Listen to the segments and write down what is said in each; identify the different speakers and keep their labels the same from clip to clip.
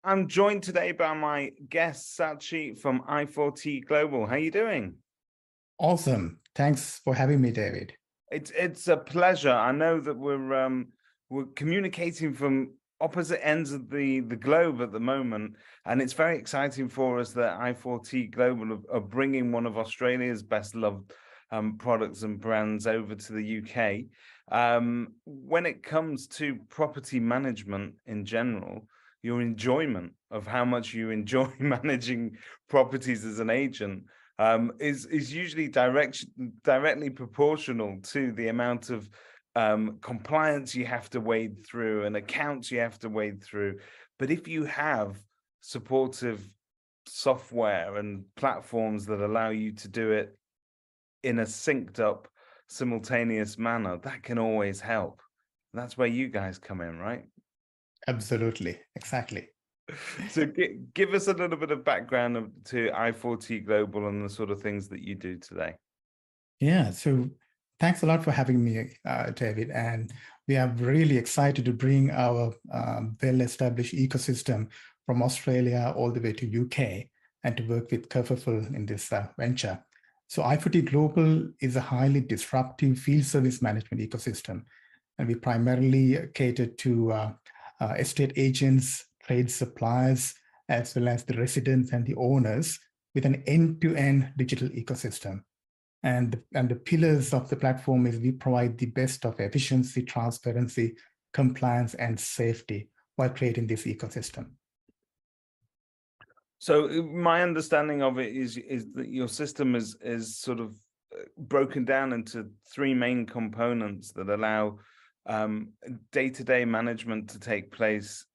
Speaker 1: I'm joined today by my guest, Sachi from i4T Global. How you doing?
Speaker 2: Awesome. Thanks for having me, David.
Speaker 1: It's a pleasure. I know that we're communicating from opposite ends of the globe at the moment, and it's very exciting for us that i4T Global are bringing one of Australia's best loved products and brands over to the UK. When it comes to property management in general, your enjoyment of how much you enjoy managing properties as an agent is usually directly proportional to the amount of compliance you have to wade through and accounts you have to wade through. But if you have supportive software and platforms that allow you to do it in a synced up, simultaneous manner, that can always help. That's where you guys come in, right?
Speaker 2: Absolutely. Exactly.
Speaker 1: So give us a little bit of background to i4T Global and the sort of things that you do today.
Speaker 2: Yeah. So thanks a lot for having me, David. And we are really excited to bring our well-established ecosystem from Australia all the way to UK and to work with Kerfuffle in this venture. So i4T Global is a highly disruptive field service management ecosystem. And we primarily cater to estate agents, trade suppliers, as well as the residents and the owners with an end-to-end digital ecosystem. And the pillars of the platform is we provide the best of efficiency, transparency, compliance, and safety while creating this ecosystem.
Speaker 1: So my understanding of it is that your system is sort of broken down into three main components that allow day-to-day management to take place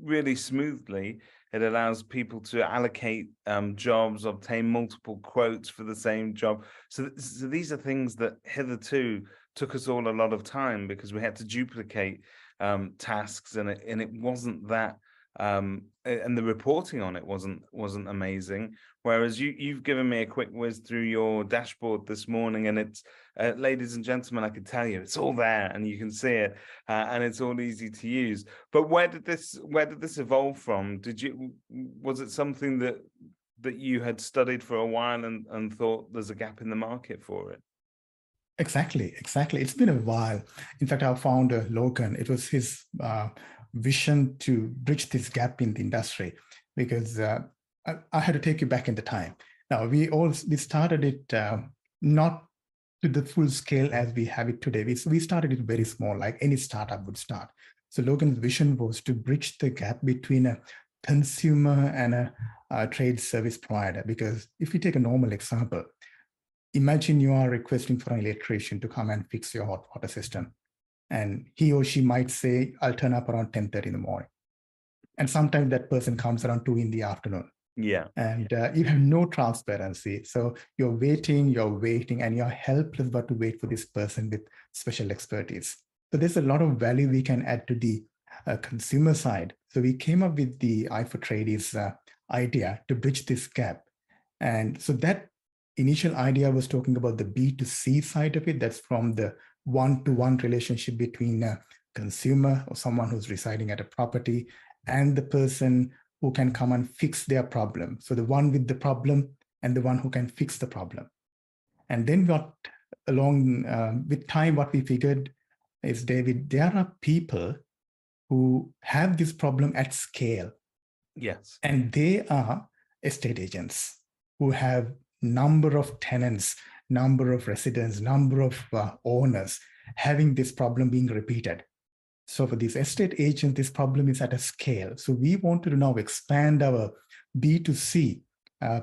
Speaker 1: really smoothly. It allows people to allocate jobs, obtain multiple quotes for the same job. So these are things that hitherto took us all a lot of time because we had to duplicate tasks, and it wasn't that. And the reporting on it wasn't amazing. Whereas you've given me a quick whiz through your dashboard this morning, and it's ladies and gentlemen, I can tell you it's all there and you can see it, and it's all easy to use. But where did this evolve from? Was it something that you had studied for a while and thought there's a gap in the market for it?
Speaker 2: Exactly. It's been a while. In fact, our founder, Logan, it was his vision to bridge this gap in the industry, because I had to take you back in the time. Now, we started it not to the full scale as we have it today. We started it very small, like any startup would start. So Logan's vision was to bridge the gap between a consumer and a trade service provider. Because if you take a normal example, imagine you are requesting for an electrician to come and fix your hot water system. And he or she might say, I'll turn up around 10:30 in the morning. And sometimes that person comes around 2 in the afternoon.
Speaker 1: Yeah.
Speaker 2: And you have no transparency. So you're waiting, and you're helpless but to wait for this person with special expertise. So there's a lot of value we can add to the consumer side. So we came up with the i4Tradies idea to bridge this gap. And so that initial idea was talking about the B2C side of it. That's from the one-to-one relationship between a consumer or someone who's residing at a property and the person who can come and fix their problem. So the one with the problem and the one who can fix the problem. And then with time, what we figured is, David, there are people who have this problem at scale.
Speaker 1: Yes.
Speaker 2: And they are estate agents who have number of tenants, number of residents, number of owners having this problem being repeated. So for these estate agents, this problem is at a scale. So we wanted to now expand our B2C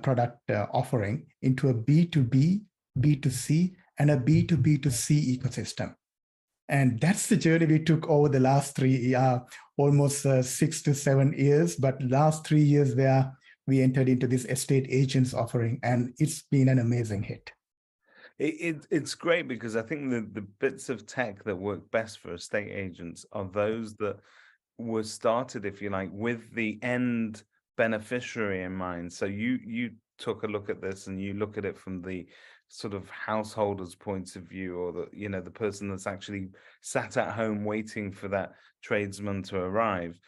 Speaker 2: product offering into a B2B, B2C, and a B2B2C ecosystem. And that's the journey we took over the last almost 6 to 7 years. But last 3 years there, we entered into this estate agents offering, and it's been an amazing hit.
Speaker 1: It's great because I think the bits of tech that work best for estate agents are those that were started, if you like, with the end beneficiary in mind. So you took a look at this and you look at it from the sort of householder's point of view, or the person that's actually sat at home waiting for that tradesman to arrive.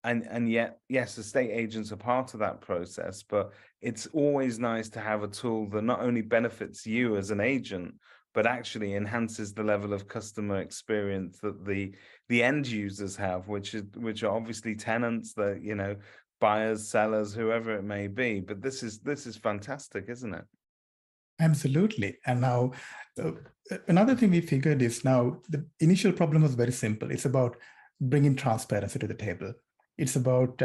Speaker 1: and yet, yes, estate agents are part of that process, but it's always nice to have a tool that not only benefits you as an agent, but actually enhances the level of customer experience that the end users have, which are obviously tenants, that, you know, buyers, sellers, whoever it may be. But this is fantastic, isn't it?
Speaker 2: Absolutely. And now uh, another thing we figured is, now the initial problem was very simple. It's about bringing transparency to the table. It's about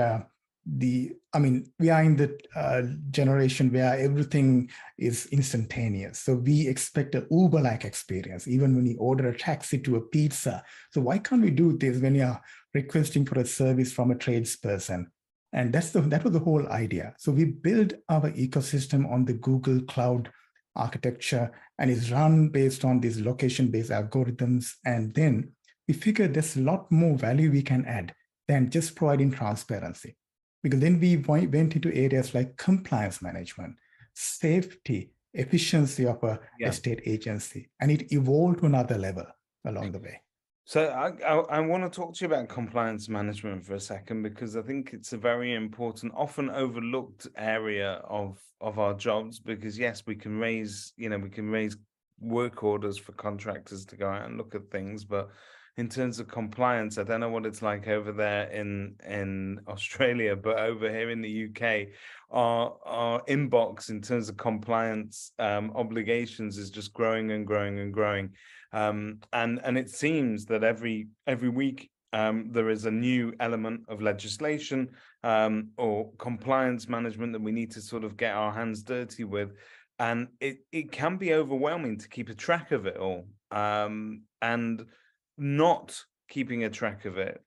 Speaker 2: we are in the generation where everything is instantaneous. So we expect an Uber-like experience, even when you order a taxi to a pizza. So why can't we do this when you're requesting for a service from a tradesperson? And that was the whole idea. So we build our ecosystem on the Google Cloud architecture, and is run based on these location-based algorithms. And then we figured there's a lot more value we can add than just providing transparency. Because then we went into areas like compliance management, safety, efficiency of a estate agency, and it evolved to another level along the way.
Speaker 1: So I want to talk to you about compliance management for a second, because I think it's a very important, often overlooked area of our jobs. Because yes, we can raise work orders for contractors to go out and look at things, but in terms of compliance, I don't know what it's like over there in Australia, but over here in the UK, our inbox in terms of compliance obligations is just growing and growing and growing. And it seems that every week there is a new element of legislation or compliance management that we need to sort of get our hands dirty with, and it can be overwhelming to keep a track of it all. And not keeping a track of it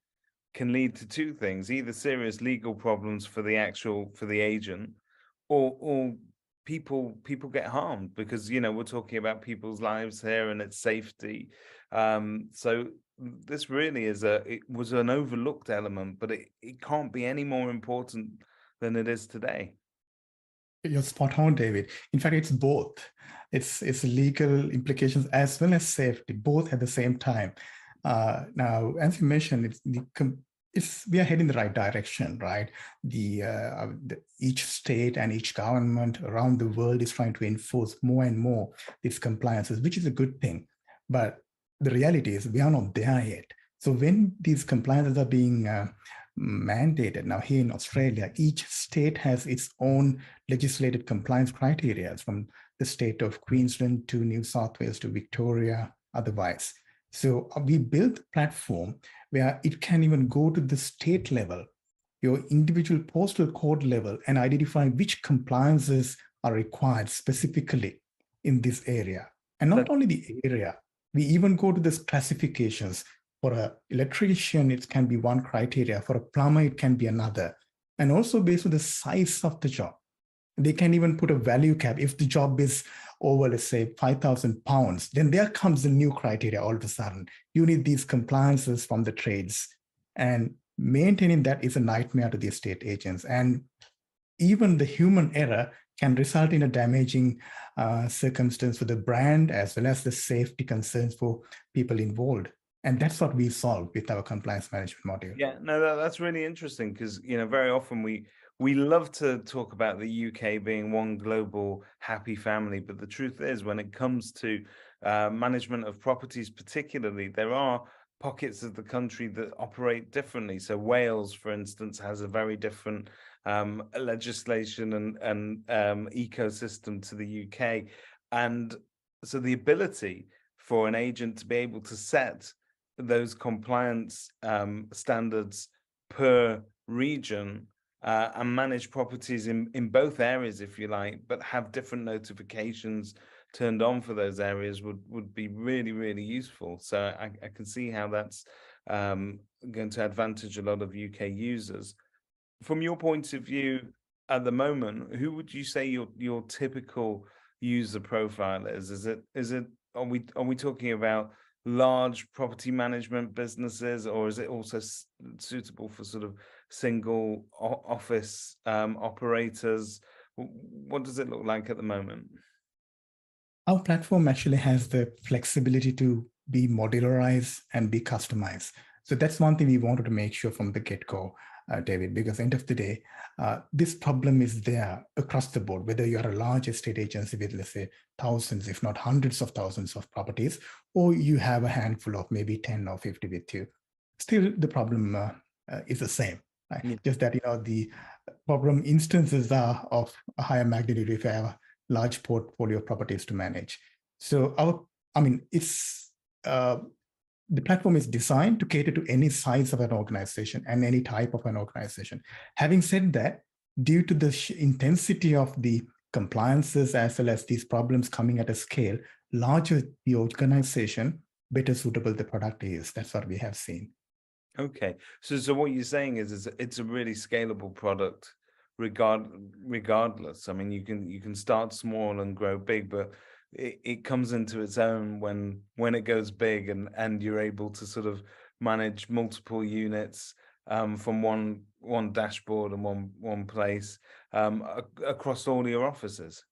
Speaker 1: can lead to two things: either serious legal problems for the agent, or people get harmed, because, you know, we're talking about people's lives here and its safety. So this really it was an overlooked element, but it can't be any more important than it is today.
Speaker 2: You're spot on, David. In fact, it's both. It's legal implications as well as safety, both at the same time. Now, as you mentioned, we are heading the right direction, right? Each state and each government around the world is trying to enforce more and more these compliances, which is a good thing. But the reality is we are not there yet. So when these compliances are being mandated now here in Australia, each state has its own legislated compliance criteria, from the state of Queensland to New South Wales to Victoria, otherwise. So we built a platform where it can even go to the state level, your individual postal code level, and identify which compliances are required specifically in this area. And not only the area, we even go to the classifications. For an electrician, it can be one criteria. For a plumber, it can be another. And also based on the size of the job. They can even put a value cap. If the job is over, let's say, 5,000 pounds, then there comes a new criteria all of a sudden. You need these compliances from the trades. And maintaining that is a nightmare to the estate agents. And even the human error can result in a damaging circumstance for the brand, as well as the safety concerns for people involved. And that's what we solve with our compliance management module.
Speaker 1: Yeah, no, that's really interesting, because, you know, very often we love to talk about the UK being one global happy family, but the truth is, when it comes to management of properties particularly, there are pockets of the country that operate differently. So Wales, for instance, has a very different legislation and ecosystem to the UK. And so the ability for an agent to be able to set those compliance standards per region and manage properties in both areas, if you like, but have different notifications turned on for those areas would be really, really useful. So I can see how that's going to advantage a lot of UK users. From your point of view at the moment, who would you say your typical user profile is? Are we talking about large property management businesses, or is it also suitable for sort of single office operators? What does it look like at the moment?
Speaker 2: Our platform actually has the flexibility to be modularized and be customized. So that's one thing we wanted to make sure from the get-go. David, because end of the day, this problem is there across the board, whether you are a large estate agency with, let's say, thousands, if not hundreds of thousands of properties, or you have a handful of maybe 10 or 50 with you. Still, the problem is the same. Right?
Speaker 1: Yeah.
Speaker 2: Just that, the problem instances are of a higher magnitude if you have a large portfolio of properties to manage. So the platform is designed to cater to any size of an organization and any type of an organization. Having said that, due to the intensity of the compliances as well as these problems coming at a scale, larger the organization, better suitable the product is. That's what we have seen.
Speaker 1: Okay, so what you're saying is it's a really scalable product, regardless. I mean, you can start small and grow big, but it comes into its own when it goes big, and you're able to sort of manage multiple units from one dashboard and one place across all your offices.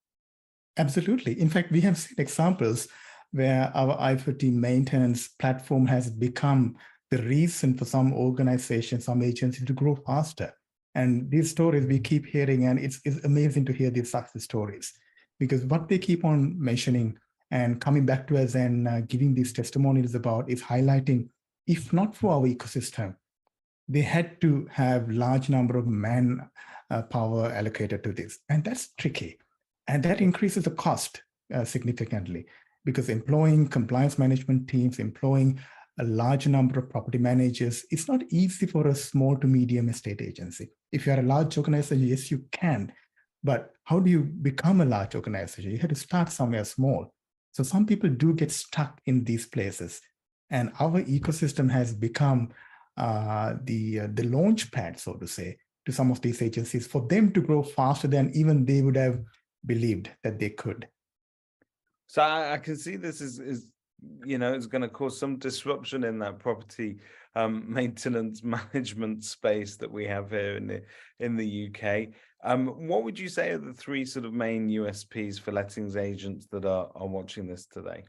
Speaker 2: Absolutely. In fact, we have seen examples where our i4T maintenance platform has become the reason for some organizations, some agencies to grow faster. And these stories we keep hearing, and it's amazing to hear these success stories, because what they keep on mentioning and coming back to us and giving these testimonials about is highlighting, if not for our ecosystem, they had to have large number of man power allocated to this. And that's tricky. And that increases the cost significantly, because employing compliance management teams, employing a large number of property managers, it's not easy for a small to medium estate agency. If you are a large organization, yes, you can. But how do you become a large organization? You have to start somewhere small. So some people do get stuck in these places. And our ecosystem has become the launch pad, so to say, to some of these agencies for them to grow faster than even they would have believed that they could.
Speaker 1: So I can see this is it's going to cause some disruption in that property maintenance management space that we have here in the UK. What would you say are the three sort of main USPs for lettings agents that are watching this today?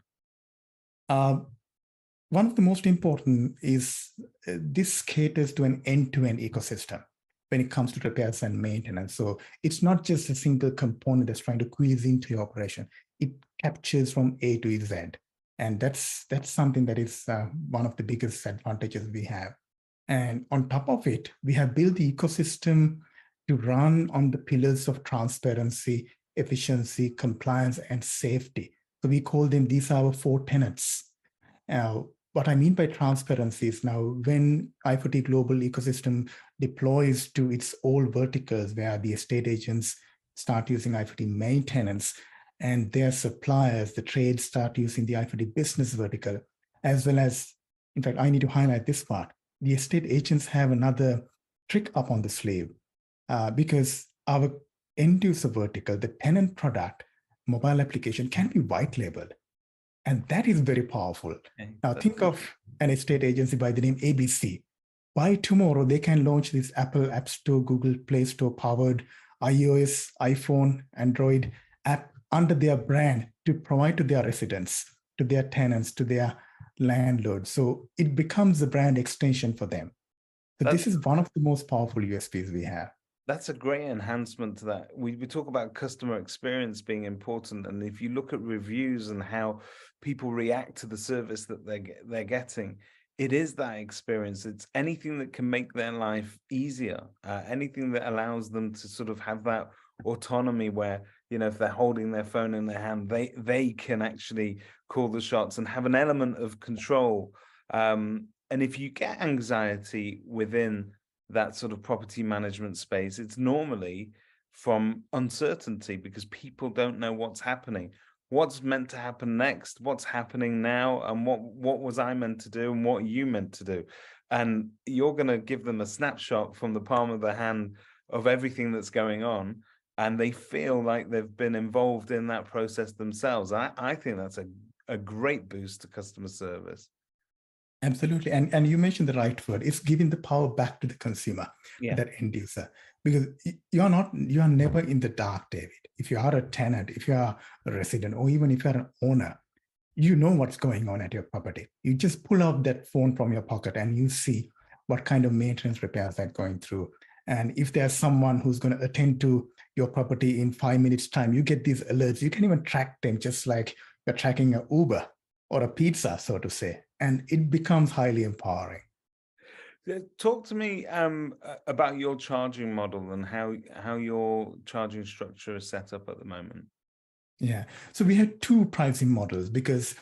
Speaker 2: One of the most important is this caters to an end-to-end ecosystem when it comes to repairs and maintenance. So it's not just a single component that's trying to squeeze into your operation. It captures from A to Z. And that's something that is one of the biggest advantages we have. And on top of it, we have built the ecosystem to run on the pillars of transparency, efficiency, compliance, and safety. So we call them, these are our 4 tenets. What I mean by transparency is, now when i4T Global Ecosystem deploys to its all verticals, where the estate agents start using i4T maintenance, and their suppliers, the trades, start using the i4T business vertical, as well as, in fact, I need to highlight this part. The estate agents have another trick up on the sleeve, because our end user vertical, the tenant product, mobile application, can be white labeled. And that is very powerful. Okay. Now think of an estate agency by the name ABC. By tomorrow, they can launch this Apple App Store, Google Play Store powered iOS, iPhone, Android app under their brand to provide to their residents, to their tenants, to their landlords. So it becomes a brand extension for them. So this is one of the most powerful USPs we have.
Speaker 1: That's a great enhancement to that. We talk about customer experience being important, and if you look at reviews and how people react to the service that they're getting, it is that experience. It's anything that can make their life easier, anything that allows them to sort of have that autonomy where, if they're holding their phone in their hand, they can actually call the shots and have an element of control. And if you get anxiety within that sort of property management space, it's normally from uncertainty, because people don't know what's happening, what's meant to happen next, what's happening now, and what was I meant to do, and what are you meant to do. And you're going to give them a snapshot from the palm of the hand of everything that's going on, and they feel like they've been involved in that process themselves. I think that's a great boost to customer service.
Speaker 2: Absolutely. And you mentioned the right word. It's giving the power back to the consumer, that end user, because you are never in the dark, David. If you are a tenant, if you are a resident, or even if you're an owner, you know what's going on at your property. You just pull out that phone from your pocket and you see what kind of maintenance repairs they're going through. And if there's someone who's going to attend to your property in 5 minutes time, you get these alerts. You can even track them just like you're tracking an Uber or a pizza, so to say, and it becomes highly empowering.
Speaker 1: Talk to me about your charging model and how your charging structure is set up at the moment.
Speaker 2: Yeah, so we had two pricing models because,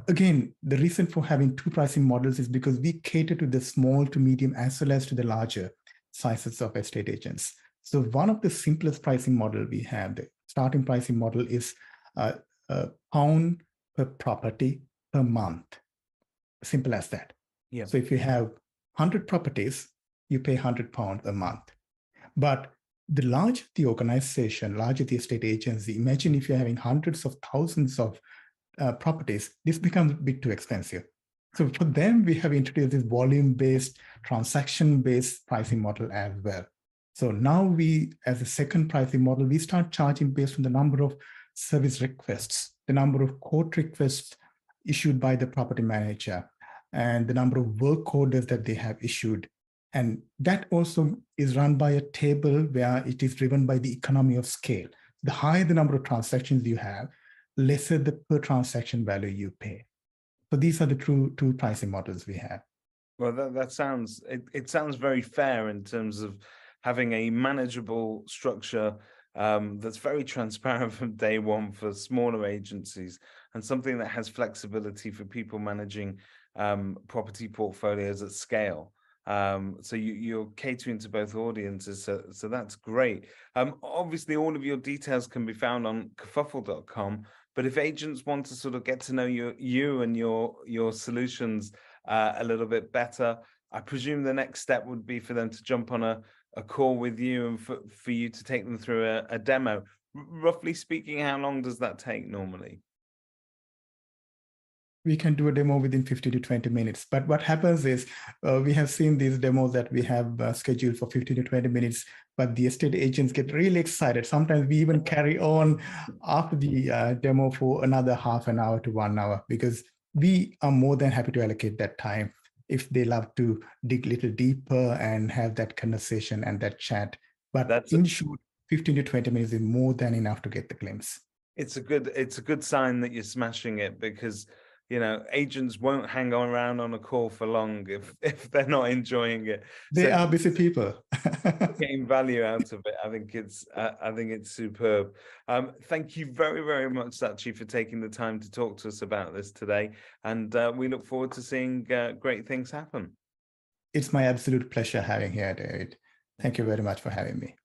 Speaker 2: again, the reason for having two pricing models is because we cater to the small to medium as well as to the larger sizes of estate agents. So one of the simplest pricing model we have, the starting pricing model is £1 per property per month. Simple as that.
Speaker 1: Yeah.
Speaker 2: So if you have 100 properties, you pay £100 a month. But the larger the organization, larger the estate agency, imagine if you're having hundreds of thousands of properties, this becomes a bit too expensive. So for them, we have introduced this volume-based, transaction-based pricing model as well. So now we, as a second pricing model, we start charging based on the number of service requests, the number of quote requests issued by the property manager, and the number of work orders that they have issued. And that also is run by a table where it is driven by the economy of scale. The higher the number of transactions you have, lesser the per transaction value you pay. So these are the two pricing models we have.
Speaker 1: Well, that sounds, it sounds very fair in terms of having a manageable structure that's very transparent from day one for smaller agencies, and something that has flexibility for people managing property portfolios at scale. So you're catering to both audiences, so that's great. Obviously, all of your details can be found on kerfuffle.com, but if agents want to sort of get to know you and your solutions a little bit better, I presume the next step would be for them to jump on a call with you and for you to take them through a demo. Roughly speaking, how long does that take normally?
Speaker 2: We can do a demo within 15 to 20 minutes. But what happens is we have seen these demos that we have scheduled for 15 to 20 minutes, but the estate agents get really excited. Sometimes we even carry on after the demo for another half an hour to 1 hour, because we are more than happy to allocate that time if they love to dig a little deeper and have that conversation and that chat. But in short, 15 to 20 minutes is more than enough to get the glimpse.
Speaker 1: It's a good sign that you're smashing it, because agents won't hang around on a call for long if they're not enjoying it.
Speaker 2: They are busy people.
Speaker 1: Getting value out of it, I think it's superb. Thank you very, very much, Sachi, for taking the time to talk to us about this today, and we look forward to seeing great things happen.
Speaker 2: It's my absolute pleasure having here, David. Thank you very much for having me.